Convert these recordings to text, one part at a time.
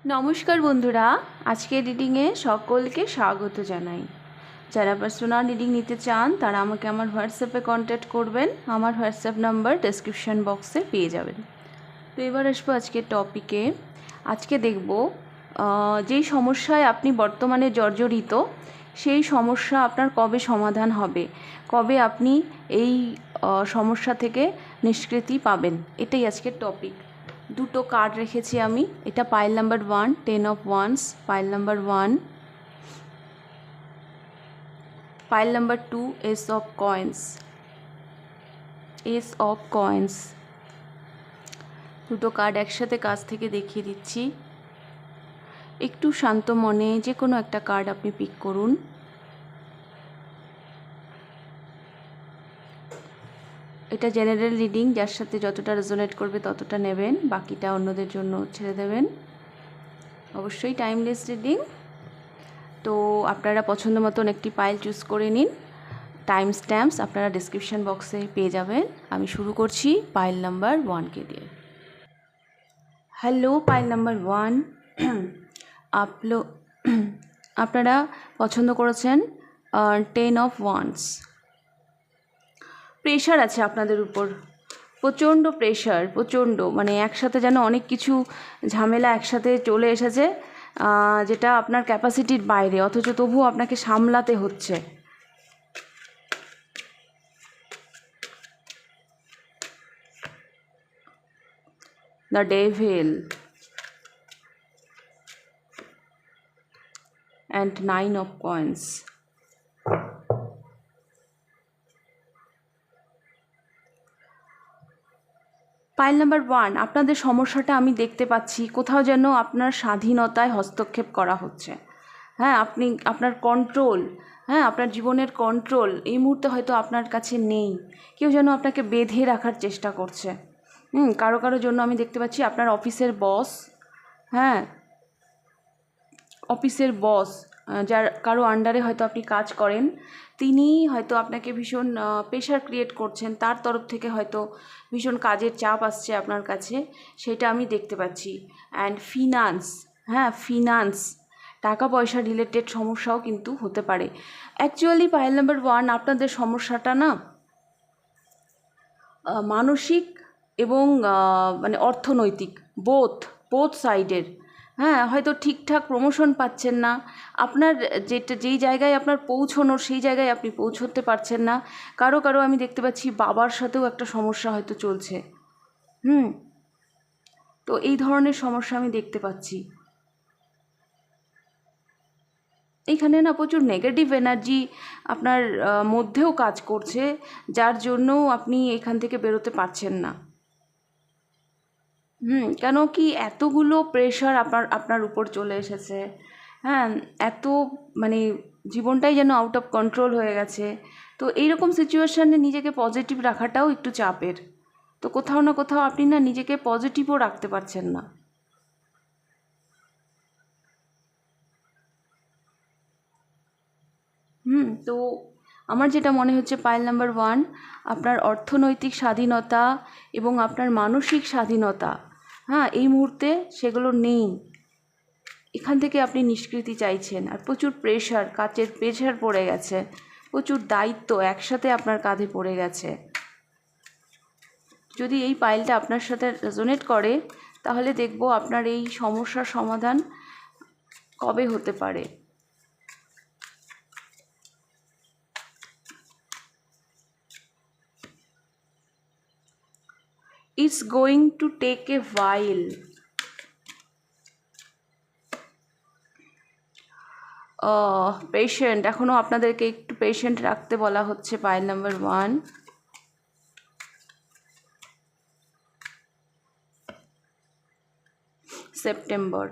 নমস্কার বন্ধুরা, আজকের রিডিংয়ে সকলকে স্বাগত জানাই। যারা পার্সোনাল রিডিং নিতে চান তারা আমাকে আমার হোয়াটসঅ্যাপে কন্ট্যাক্ট করবেন। আমার হোয়াটসঅ্যাপ নাম্বার ডেসক্রিপশন বক্সে পেয়ে যাবেন। তো এবার আসবো আজকের টপিকে। আজকে দেখব যেই সমস্যায় আপনি বর্তমানে জর্জরিত, সেই সমস্যা আপনার কবে সমাধান হবে, কবে আপনি এই সমস্যা থেকে নিষ্কৃতি পাবেন, এটাই আজকের টপিক। দুটো কার্ড রেখেছি আমি। এটা pile number 1, 10 of wands, pile number 1, pile number 2, ace of coins, ace of coins. দুটো কার্ড একসাথে কাছ থেকে দেখিয়ে দিচ্ছি। একটু শান্ত মনে যে কোনো একটা কার্ড আপনি পিক করুন। এটা জেনারেল রিডিং, যার সাথে যতটা রেজোনেট করবে ততটা নেবেন, বাকিটা অন্যদের জন্য ছেড়ে দেবেন। অবশ্যই টাইমলেস রিডিং। তো আপনারা পছন্দ মতন একটি পাইল চুজ করে নিন। টাইম স্ট্যাম্পস আপনারা ডিসক্রিপশন বক্সে পেয়ে যাবেন। আমি শুরু করছি পাইল নাম্বার 1কে দিয়ে। হ্যালো পাইল নাম্বার 1, আপনারা পছন্দ করেছেন 10 অফ ওয়ান্স। প্রেশার আছে আপনাদের উপর, প্রচণ্ড প্রেশার, প্রচণ্ড, মানে একসাথে যেন অনেক কিছু ঝামেলা একসাথে চলে এসেছে, যেটা আপনার ক্যাপাসিটির বাইরে, অথচ তবুও আপনাকে সামলাতে হচ্ছে। The devil and 9 of coins. Pile number 1, আপনাদের সমস্যাটা আমি দেখতে পাচ্ছি কোথাও যেন আপনার স্বাধীনতায় হস্তক্ষেপ করা হচ্ছে। হ্যাঁ, আপনার কন্ট্রোল, হ্যাঁ, আপনার জীবনের কন্ট্রোল এই মুহূর্তে হয়তো আপনার কাছে নেই। কেউ যেন আপনাকে বেঁধে রাখার চেষ্টা করছে। কারো জন্য আমি দেখতে পাচ্ছি আপনার অফিসের বস, হ্যাঁ, অফিসের বস, যার কারো আন্ডারে হয়তো আপনি কাজ করেন, তিনি হয়তো আপনাকে ভীষণ প্রেশার ক্রিয়েট করছেন। তার তরফ থেকে হয়তো ভীষণ কাজের চাপ আসছে আপনার কাছে, সেটা আমি দেখতে পাচ্ছি। অ্যান্ড ফিনান্স, হ্যাঁ, ফিনান্স, টাকা পয়সা রিলেটেড সমস্যাও কিন্তু হতে পারে। অ্যাকচুয়ালি পাইল নাম্বার 1, আপনাদের সমস্যাটা না মানসিক এবং মানে অর্থনৈতিক, বোথ সাইডের। হ্যাঁ, হয়তো ঠিকঠাক প্রমোশন পাচ্ছেন না, আপনার যেই জায়গায় আপনার পৌঁছনোর সেই জায়গায় আপনি পৌঁছতে পারছেন না। কারো আমি দেখতে পাচ্ছি বাবার সাথেও একটা সমস্যা হয়তো চলছে। তো এই ধরনের সমস্যা আমি দেখতে পাচ্ছি। এইখানে না প্রচুর নেগেটিভ এনার্জি আপনার মধ্যেও কাজ করছে, যার জন্য আপনি এখান থেকে বেরোতে পারছেন না। কেন কি এতগুলো প্রেশার আপনার উপর চলে এসেছে, হ্যাঁ, এত মানে জীবনটাই যেন আউট অফ কন্ট্রোল হয়ে গেছে। তো এইরকম সিচুয়েশানে নিজেকে পজিটিভ রাখাটাও একটু চাপের। তো কোথাও না কোথাও আপনি না নিজেকে পজিটিভও রাখতে পারছেন না। তো আমার যেটা মনে হচ্ছে পাইল নাম্বার 1, আপনার অর্থনৈতিক স্বাধীনতা এবং আপনার মানসিক স্বাধীনতা, হ্যাঁ, এই মুহূর্তে সেগুলো নেই। এখান থেকে আপনি নিষ্কৃতি চাইছেন। আর প্রচুর প্রেশার, কাজের প্রেশার পড়ে গেছে, প্রচুর দায়িত্ব একসাথে আপনার কাঁধে পড়ে গেছে। যদি এই পাইলটা আপনার সাথে রেজোনেট করে, তাহলে দেখব আপনার এই সমস্যার সমাধান কবে হতে পারে। It's going to take a while. Patient, এখনও আপনাদেরকে একটু পেশেন্ট রাখতে বলা হচ্ছে। Pile number 1, September,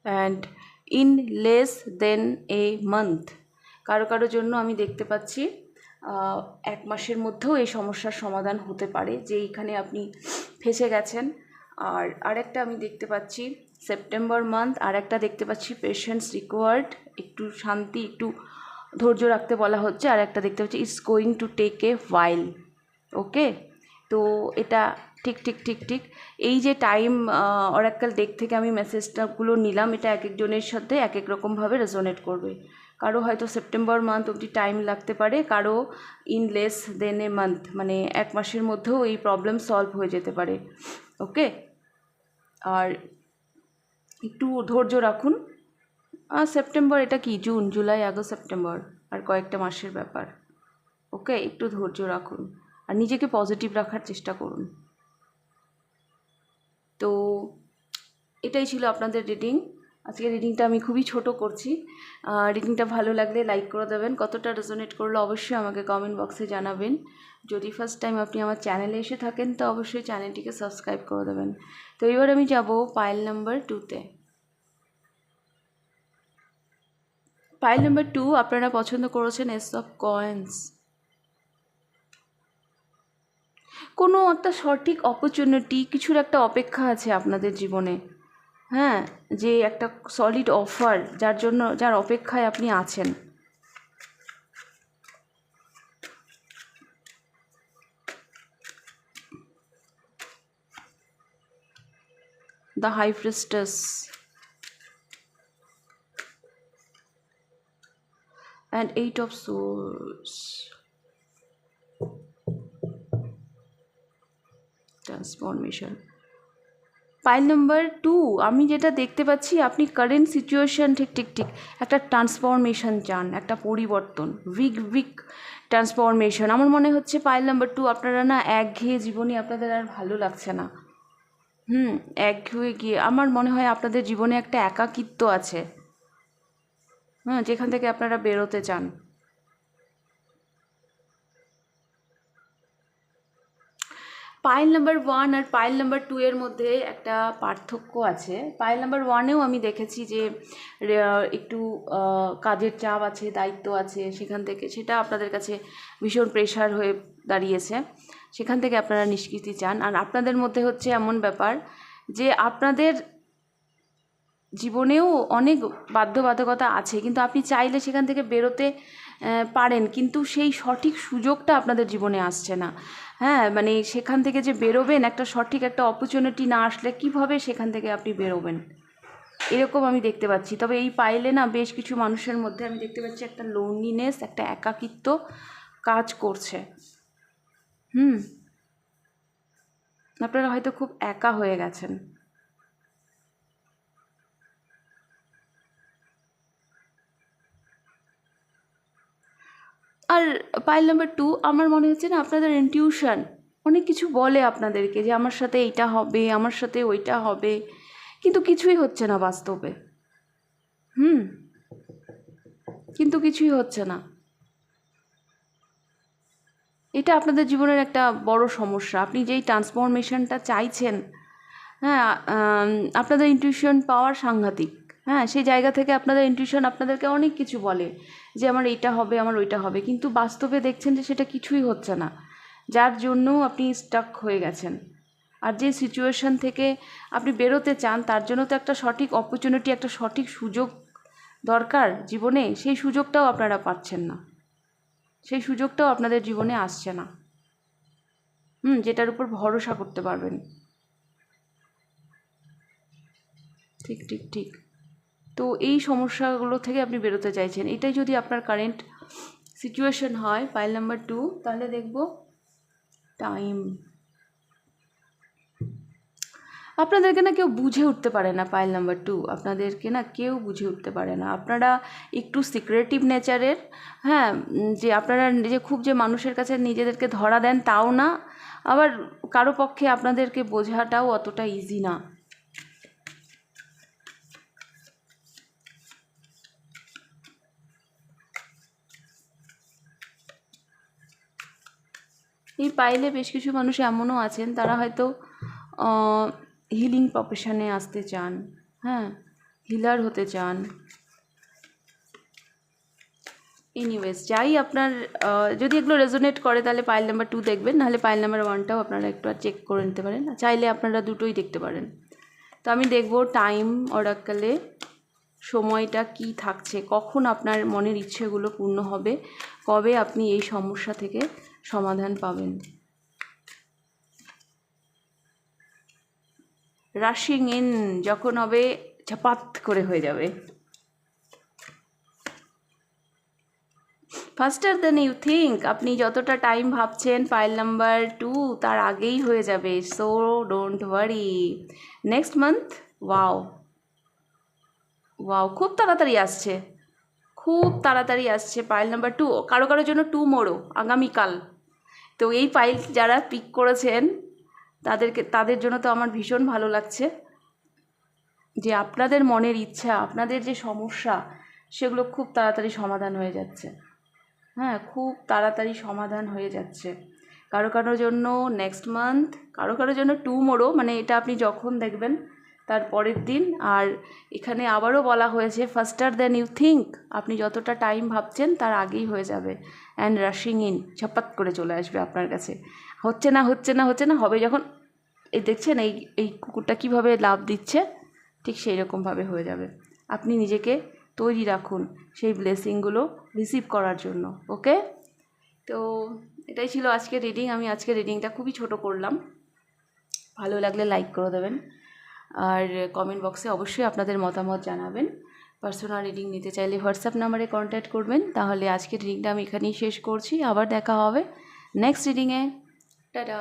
and in less than a month. কারো জন্য আমি দেখতে পাচ্ছি 1 মাসের মধ্যেও এই সমস্যার সমাধান হতে পারে, যে এইখানে আপনি ফেসে গেছেন। আর আরেকটা আমি দেখতে পাচ্ছি সেপ্টেম্বর মান্থ, আর একটা দেখতে পাচ্ছি পেশেন্স রিকোয়ার্ড, একটু শান্তি, একটু ধৈর্য রাখতে বলা হচ্ছে। আর একটা দেখতে পাচ্ছি it's going to take a while. Okay, তো এটা ঠিক ঠিক ঠিক ঠিক এই যে টাইম অরাক্যাল ডেক থেকে আমি মেসেজটাগুলো নিলাম, এটা এক একজনের সাথে এক এক রকমভাবে রেজোনেট করবে। কারো হয়তো সেপ্টেম্বর মান্থ অবধি টাইম লাগতে পারে, কারো in less than a month, মানে 1 মাসের মধ্যেও এই প্রবলেম সলভ হয়ে যেতে পারে। ওকে, আর একটু ধৈর্য রাখুন। সেপ্টেম্বর, এটা কি জুন, জুলাই, আগস্ট, সেপ্টেম্বর, আর কয়েকটা মাসের ব্যাপার। ওকে, একটু ধৈর্য রাখুন আর নিজেকে পজিটিভ রাখার চেষ্টা করুন। তো এটাই ছিল আপনাদের রিডিং। আজকে রিডিংটা আমি খুবই ছোট করছি। রিডিংটা ভালো লাগলে লাইক করে দেবেন, কতটা রেজোনেট করলো অবশ্যই আমাকে কমেন্ট বক্সে জানাবেন। যদি ফার্স্ট টাইম আপনি আমার চ্যানেলে এসে থাকেন তো অবশ্যই চ্যানেলটিকে সাবস্ক্রাইব করে দেবেন। তো এবার আমি যাব পাইল নাম্বার 2তে। পাইল নাম্বার 2 আপনারা পছন্দ করেছেন এস অফ কয়েন্স। কোনো একটা সঠিক অপরচুনিটি, কিছুর একটা অপেক্ষা আছে আপনাদের জীবনে। হ্যাঁ, যে একটা সলিড অফার, যার অপেক্ষায় আপনি আছেন। The high priestess and 8 of swords, transformation. Pile number 2 আমি যেটা দেখতে পাচ্ছি, আপনি কারেন্ট সিচুয়েশন ঠিক ঠিক ঠিক একটা ট্রান্সফরমেশন চান, একটা পরিবর্তন, বিগ ট্রান্সফরমেশন। আমার মনে হচ্ছে পাইল নাম্বার 2 আপনারা না একঘেয়ে জীবনে আপনাদের আর ভালো লাগছে না। একঘেয়ে গিয়ে আমার মনে হয় আপনাদের জীবনে একটা একাকিত্ব আছে, যেখান থেকে আপনারা বেরোতে চান। পাইল নাম্বার 1 আর পাইল নাম্বার 2 এর মধ্যে একটা পার্থক্য আছে। পাইল নাম্বার 1এও আমি দেখেছি যে একটু কাজের চাপ আছে, দায়িত্ব আছে, সেখান থেকে সেটা আপনাদের কাছে ভীষণ প্রেশার হয়ে দাঁড়িয়েছে, সেখান থেকে আপনারা নিষ্কৃতি চান। আর আপনাদের মধ্যে হচ্ছে এমন ব্যাপার যে আপনাদের জীবনেও অনেক বাধ্যবাধকতা আছে, কিন্তু আপনি চাইলে সেখান থেকে বেরোতে পারেন, কিন্তু সেই সঠিক সুযোগটা আপনাদের জীবনে আসছে না। হ্যাঁ, মানে সেখান থেকে যে বেরোবেন, একটা সঠিক একটা অপরচুনিটি না আসলে কীভাবে সেখান থেকে আপনি বেরোবেন, এরকম আমি দেখতে পাচ্ছি। তবে এই পাইলে না বেশ কিছু মানুষের মধ্যে আমি দেখতে পাচ্ছি একটা লোনলিনেস, একটা একাকিত্ব কাজ করছে। আপনারা হয়তো খুব একা হয়ে গেছেন। আর পাইল নাম্বার 2 আমার মনে হচ্ছে না আপনাদের ইনটিউশন অনেক কিছু বলে আপনাদেরকে যে আমার সাথে এইটা হবে, আমার সাথে ওইটা হবে, কিন্তু কিছুই হচ্ছে না বাস্তবে। কিন্তু কিছুই হচ্ছে না। এটা আপনাদের জীবনের একটা বড় সমস্যা। আপনি যেই ট্রান্সফরমেশনটা চাইছেন, হ্যাঁ, আপনাদের ইনটিউশন পাওয়ার সাংঘাতিক। হ্যাঁ, সেই জায়গা থেকে আপনাদের ইনটিউশন আপনাদেরকে অনেক কিছু বলে যে আমার এইটা হবে, আমার ওইটা হবে, কিন্তু বাস্তবে দেখছেন যে সেটা কিছুই হচ্ছে না, যার জন্য আপনি স্টাক হয়ে গেছেন। আর যে সিচুয়েশন থেকে আপনি বেরোতে চান তার জন্য তো একটা সঠিক অপরচুনিটি, একটা সঠিক সুযোগ দরকার জীবনে, সেই সুযোগটাও আপনারা পাচ্ছেন না, সেই সুযোগটাও আপনাদের জীবনে আসছে না, যেটার উপর ভরসা করতে পারবেন। ঠিক ঠিক ঠিক তো এই সমস্যাগুলো থেকে আপনি বেরোতে চাইছেন, এটাই যদি আপনার কারেন্ট সিচুয়েশন হয় পাইল নাম্বার 2, তাহলে দেখব টাইম। আপনাদেরকে না কেউ বুঝে উঠতে পারে না। পাইল নাম্বার 2 আপনাদেরকে না কেউ বুঝে উঠতে পারে না। আপনারা একটু সিক্রেটিভ নেচারের, হ্যাঁ, যে আপনারা যে খুব যে মানুষের কাছে নিজেদেরকে ধরা দেন তাও না, আবার কারো পক্ষে আপনাদেরকে বোঝাটাও অতটা ইজি না। এই পাইলে বেশ কিছু মানুষ এমনও আছেন তারা হয়তো হিলিং প্রফেশনে আসতে চান, হ্যাঁ, হিলার হতে চান। এনিওয়েজ, যাই আপনার যদি এগুলো রেজোনেট করে তাহলে পাইল নাম্বার 2 দেখবেন, নাহলে পাইল নাম্বার 1টাও আপনারা একটু চেক করে নিতে পারেন, চাইলে আপনারা দুটোই দেখতে পারেন। তো আমি দেখব টাইম অরাকলে সময়টা কি থাকছে, কখন আপনার মনের ইচ্ছেগুলো পূর্ণ হবে, কবে আপনি এই সমস্যা থেকে সমাধান পাবেন। রাশিং ইন যখন হবে ঝপাত করে হয়ে যাবে। ফাস্টার দেন ইউ থিঙ্ক, আপনি যতটা টাইম ভাবছেন পাইল নাম্বার 2 তার আগেই হয়ে যাবে। So don't worry. Next month, wow wow, খুব তাড়াতাড়ি আসছে, খুব তাড়াতাড়ি আসছে পাইল নাম্বার 2। কারো কারোর জন্য টুমোরো, আগামীকাল। তো এই পাইল যারা পিক করেছেন তাদের জন্য তো আমার ভীষণ ভালো লাগছে যে আপনাদের মনের ইচ্ছা, আপনাদের যে সমস্যা সেগুলো খুব তাড়াতাড়ি সমাধান হয়ে যাচ্ছে। হ্যাঁ, খুব তাড়াতাড়ি সমাধান হয়ে যাচ্ছে। কারো কারোর জন্য নেক্সট মান্থ, কারো কারোর জন্য টুমোরো, মানে এটা আপনি যখন দেখবেন তার পরের দিন। আর এখানে আবারও বলা হয়েছে ফাস্টার দেন ইউ থিঙ্ক, আপনি যতটা টাইম ভাবছেন তার আগেই হয়ে যাবে। অ্যান্ড রাশিং ইন, ঝপাত করে চলে আসবে আপনার কাছে। হচ্ছে না হচ্ছে না হচ্ছে না, হবে যখন। এই দেখছেন এই এই কুকুরটা কীভাবে লাফ দিচ্ছে, ঠিক সেই রকমভাবে হয়ে যাবে। আপনি নিজেকে তৈরি রাখুন সেই ব্লেসিংগুলো রিসিভ করার জন্য। ওকে, তো এটাই ছিল আজকের রিডিং। আমি আজকের রিডিংটা খুবই ছোট করলাম। ভালো লাগলে লাইক করে দেবেন, আর কমেন্ট বক্সে অবশ্যই আপনাদের মতামত জানাবেন। পার্সোনাল রিডিং নিতে চাইলে হোয়াটসঅ্যাপ নাম্বারে কন্ট্যাক্ট করবেন। তাহলে আজকের রিডিংটা আমি এখানেই শেষ করছি, আবার দেখা হবে নেক্সট রিডিংয়ে। টাটা।